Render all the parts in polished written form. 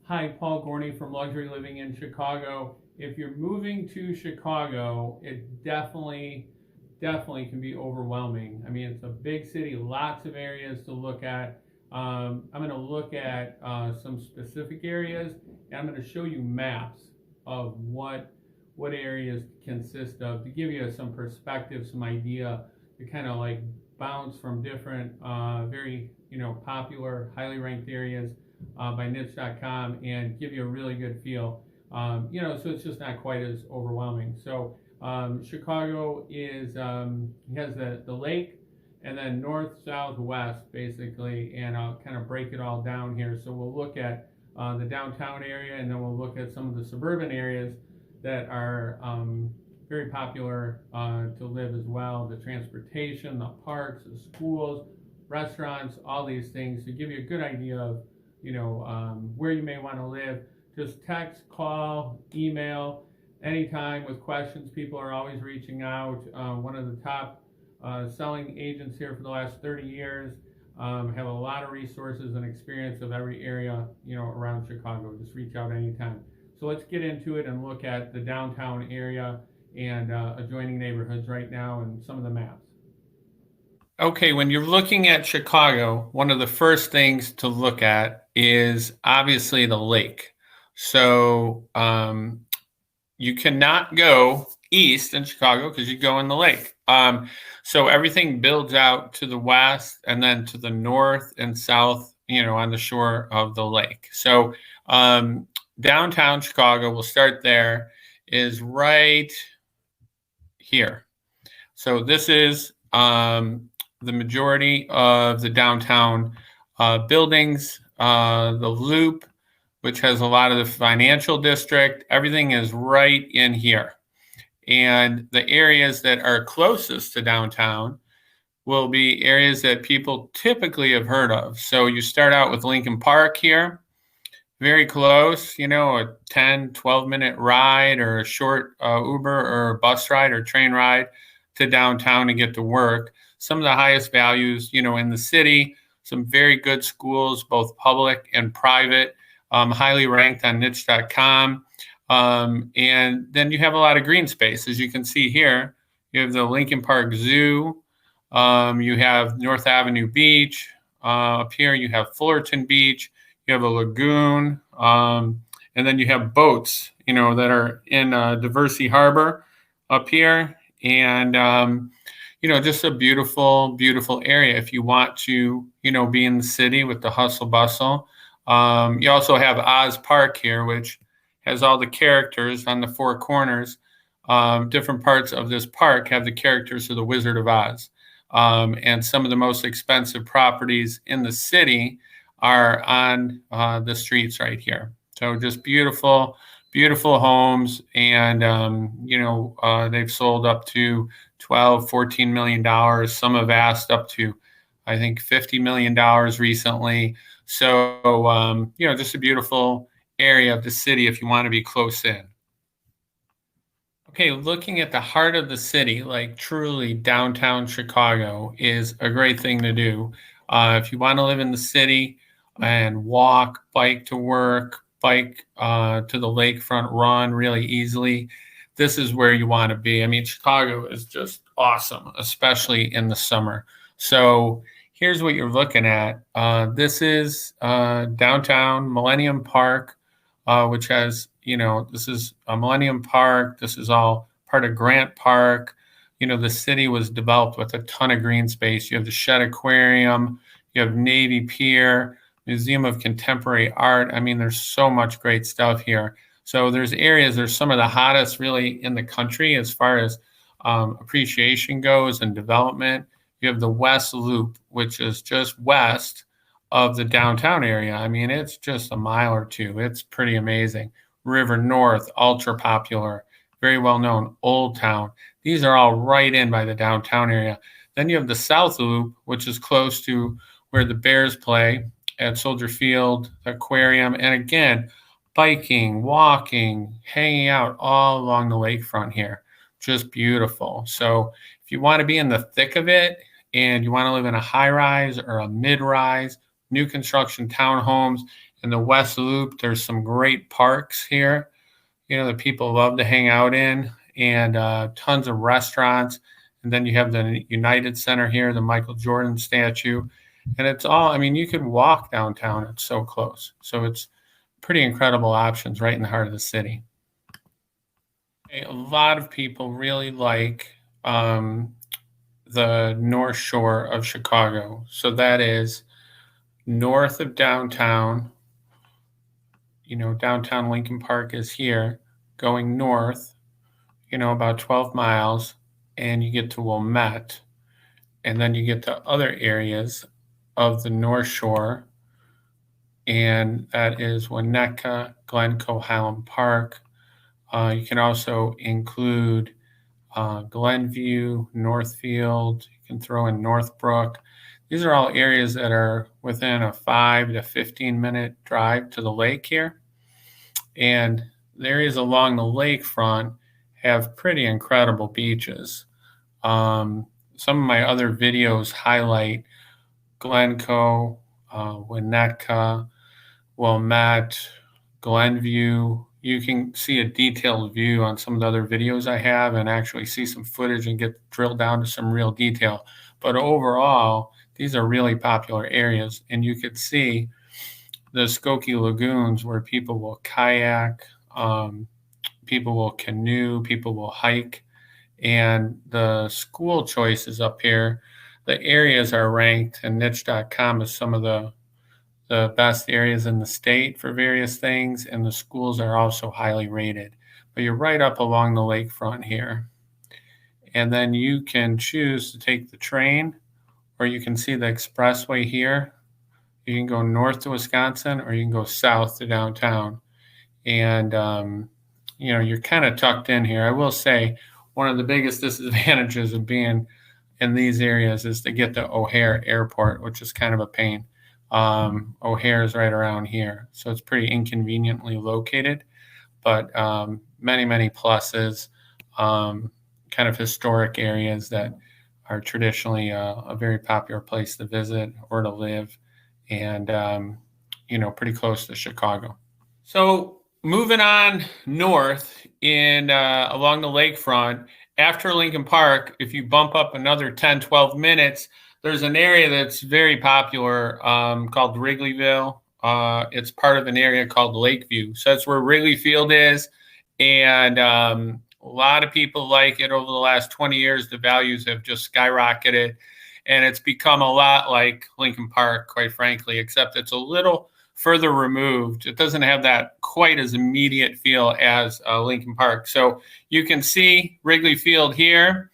Hi, Paul Gorney from Luxury Living in Chicago. If you're moving to Chicago, it definitely can be overwhelming. I mean, it's a big city, lots of areas to look at. I'm going to look at some specific areas, and I'm going to show you maps of what areas consist of to give you some perspective, some idea to kind of like bounce from different, very popular, highly ranked areas by niche.com and give you a really good feel. So it's just not quite as overwhelming. So Chicago has the lake and then north, south, west basically, and I'll kind of break it all down here. So we'll look at the downtown area, and then we'll look at some of the suburban areas that are very popular to live as well. The transportation, the parks, the schools, restaurants, all these things to give you a good idea of where you may want to live. Just text, call, email, anytime with questions. People are always reaching out. One of the top selling agents here for the last 30 years, have a lot of resources and experience of every area, around Chicago. Just reach out anytime. So let's get into it and look at the downtown area and adjoining neighborhoods right now and some of the maps. Okay, when you're looking at Chicago, one of the first things to look at is obviously the lake. So you cannot go east in Chicago because you go in the lake. So everything builds out to the west and then to the north and south, on the shore of the lake. So downtown Chicago, we'll start there, is right here. So this is the majority of the downtown buildings, the Loop, which has a lot of the financial district. Everything is right in here. And the areas that are closest to downtown will be areas that people typically have heard of. So you start out with Lincoln Park here, very close, a 10, 12-minute ride or a short Uber or bus ride or train ride to downtown to get to work. Some of the highest values, in the city, some very good schools, both public and private, highly ranked on niche.com. And then you have a lot of green space. As you can see here, you have the Lincoln Park Zoo. You have North Avenue Beach. Up here, you have Fullerton Beach. You have a lagoon. And then you have boats, that are in Diversey Harbor up here. And, just a beautiful, beautiful area if you want to, be in the city with the hustle bustle. You also have Oz Park here, which has all the characters on the four corners. Different parts of this park have the characters of the Wizard of Oz. And some of the most expensive properties in the city are on the streets right here. So just beautiful, beautiful homes. And, they've sold up to $12, $14 million. Some have asked up to, I think, $50 million recently. So, just a beautiful area of the city if you want to be close in. Okay, looking at the heart of the city, like truly downtown Chicago, is a great thing to do. If you want to live in the city and walk, bike to work, bike to the lakefront, run really easily, this is where you want to be. I mean, Chicago is just awesome, especially in the summer. So here's what you're looking at. This is downtown Millennium Park, which has, this is a Millennium Park. This is all part of Grant Park. The city was developed with a ton of green space. You have the Shedd Aquarium. You have Navy Pier, Museum of Contemporary Art. I mean, there's so much great stuff here. So there's some of the hottest really in the country as far as appreciation goes and development. You have the West Loop, which is just west of the downtown area. I mean, it's just a mile or two. It's pretty amazing. River North, ultra popular, very well known. Old Town. These are all right in by the downtown area. Then you have the South Loop, which is close to where the Bears play at Soldier Field, Aquarium. And again, biking, walking, hanging out all along the lakefront here. Just beautiful. So if you want to be in the thick of it and you want to live in a high rise or a mid rise, new construction townhomes, In the West Loop, there's some great parks here, that people love to hang out in, and tons of restaurants. And then you have the United Center here, the Michael Jordan statue. And it's all, I mean, you could walk downtown. It's so close. So it's pretty incredible options right in the heart of the city. A lot of people really like the North Shore of Chicago. So that is north of downtown. Downtown Lincoln Park is here, going north, about 12 miles, and you get to Wilmette. And then you get to other areas of the North Shore, and that is Winnetka, Glencoe, Highland Park. You can also include Glenview, Northfield. You can throw in Northbrook. These are all areas that are within a 5 to 15-minute drive to the lake here. And the areas along the lakefront have pretty incredible beaches. Some of my other videos highlight Glencoe, Winnetka, Wilmette, Glenview. You can see a detailed view on some of the other videos I have and actually see some footage and get drilled down to some real detail. But overall, these are really popular areas, and you could see the Skokie Lagoons where people will kayak, people will canoe, people will hike, and the school choices up here, the areas are ranked in niche.com as some of the best areas in the state for various things, and the schools are also highly rated. But you're right up along the lakefront here. And then you can choose to take the train, or you can see the expressway here. You can go north to Wisconsin, or you can go south to downtown. And, you're kind of tucked in here. I will say one of the biggest disadvantages of being in these areas is to get to O'Hare Airport, which is kind of a pain. O'Hare is right around here, so it's pretty inconveniently located, but many, many pluses, kind of historic areas that are traditionally a very popular place to visit or to live, and pretty close to Chicago. So moving on north along the lakefront, after Lincoln Park, if you bump up another 10, 12 minutes, there's an area that's very popular called Wrigleyville. It's part of an area called Lakeview. So that's where Wrigley Field is. And a lot of people like it. Over the last 20 years, the values have just skyrocketed. And it's become a lot like Lincoln Park, quite frankly, except it's a little further removed. It doesn't have that quite as immediate feel as Lincoln Park. So you can see Wrigley Field here,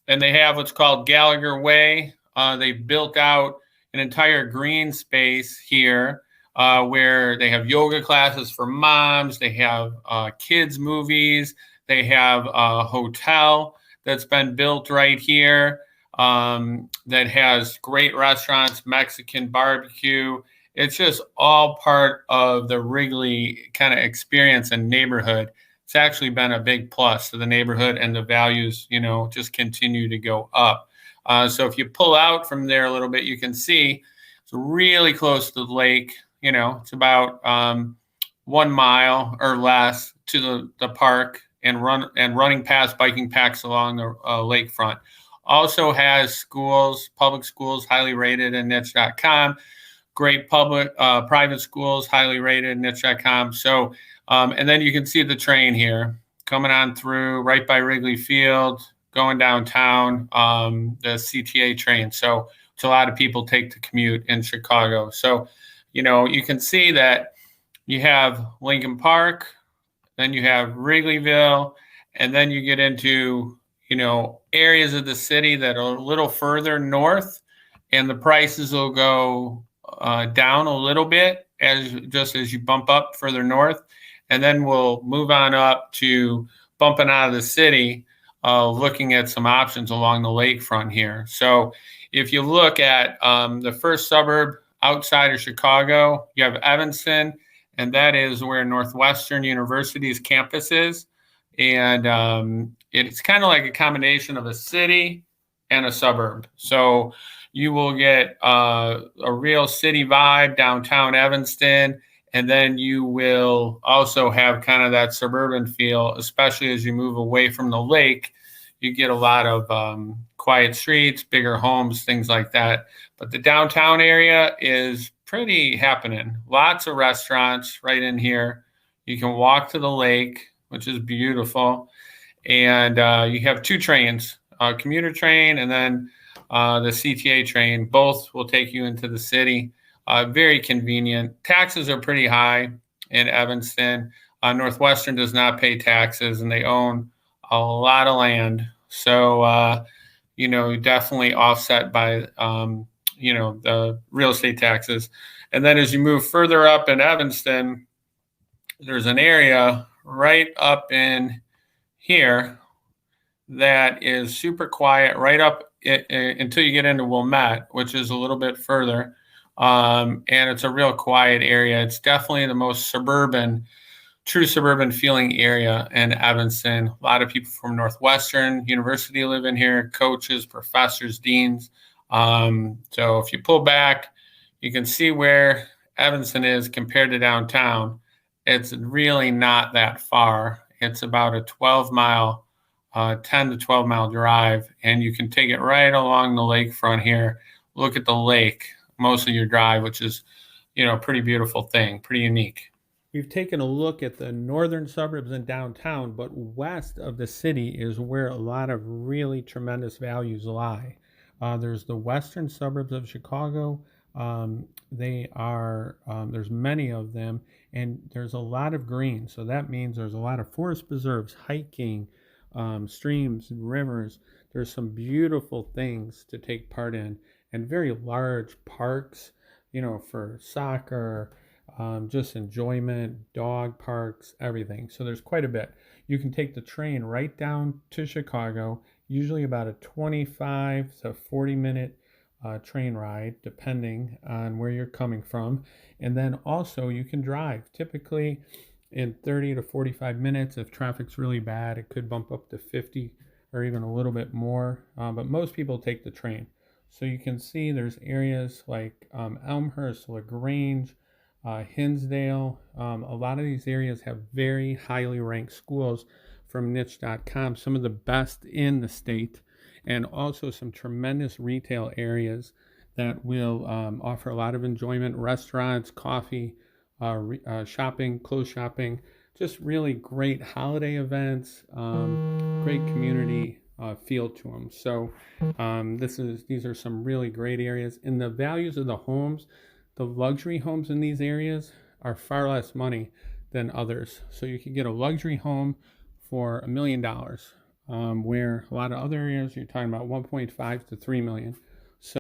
and they have what's called Gallagher Way. They built out an entire green space here where they have yoga classes for moms. They have kids' movies. They have a hotel that's been built right here that has great restaurants, Mexican barbecue. It's just all part of the Wrigley kind of experience and neighborhood. It's actually been a big plus to the neighborhood, and the values, just continue to go up. So if you pull out from there a little bit, you can see it's really close to the lake. It's about 1 mile or less to the park, and running past biking paths along the lakefront. Also has schools, public schools, highly rated in niche.com. Great private schools, highly rated in niche.com. So, and then you can see the train here coming on through right by Wrigley Field, going downtown, the CTA train. So, which a lot of people take to commute in Chicago. So, you can see that you have Lincoln Park, then you have Wrigleyville, and then you get into, areas of the city that are a little further north, and the prices will go down a little bit as you bump up further north. And then we'll move on up to bumping out of the city, looking at some options along the lakefront here. So if you look at the first suburb outside of Chicago, you have Evanston, and that is where Northwestern University's campus is. And it's kind of like a combination of a city and a suburb. So you will get a real city vibe downtown Evanston, And then you will also have kind of that suburban feel, especially as you move away from the lake. You get a lot of quiet streets, bigger homes, things like that. But the downtown area is pretty happening. Lots of restaurants right in here. You can walk to the lake, which is beautiful. And you have two trains, a commuter train and then the CTA train. Both will take you into the city. Very convenient. Taxes are pretty high in Evanston. Northwestern does not pay taxes, and they own a lot of land. So, definitely offset by, the real estate taxes. And then as you move further up in Evanston, there's an area right up in here that is super quiet right up until you get into Wilmette, which is a little bit further. And it's a real quiet area. It's definitely the most true suburban feeling area in Evanston. A lot of people from Northwestern University live in here, coaches, professors, deans. So if you pull back, you can see where Evanston is compared to downtown. It's really not that far. It's about a 10 to 12 mile drive, and you can take it right along the lakefront here. Look at the lake most of your drive, which is, a pretty beautiful thing, pretty unique. We've taken a look at the northern suburbs and downtown, but west of the city is where a lot of really tremendous values lie. There's the western suburbs of Chicago. There's many of them, and there's a lot of green. So that means there's a lot of forest preserves, hiking, streams and rivers. There's some beautiful things to take part in, and very large parks, for soccer, just enjoyment, dog parks, everything. So there's quite a bit. You can take the train right down to Chicago, usually about a 25 to 40 minute train ride, depending on where you're coming from. And then also you can drive. Typically in 30 to 45 minutes. If traffic's really bad, it could bump up to 50 or even a little bit more. But most people take the train. So you can see there's areas like Elmhurst, LaGrange, Hinsdale. A lot of these areas have very highly ranked schools from niche.com, some of the best in the state, and also some tremendous retail areas that will offer a lot of enjoyment, restaurants, coffee, shopping, clothes shopping, just really great holiday events, great community feel to them. So these are some really great areas. In the values of the homes, the luxury homes in these areas are far less money than others. So you can get a luxury home for $1 million, where a lot of other areas you're talking about 1.5 to 3 million.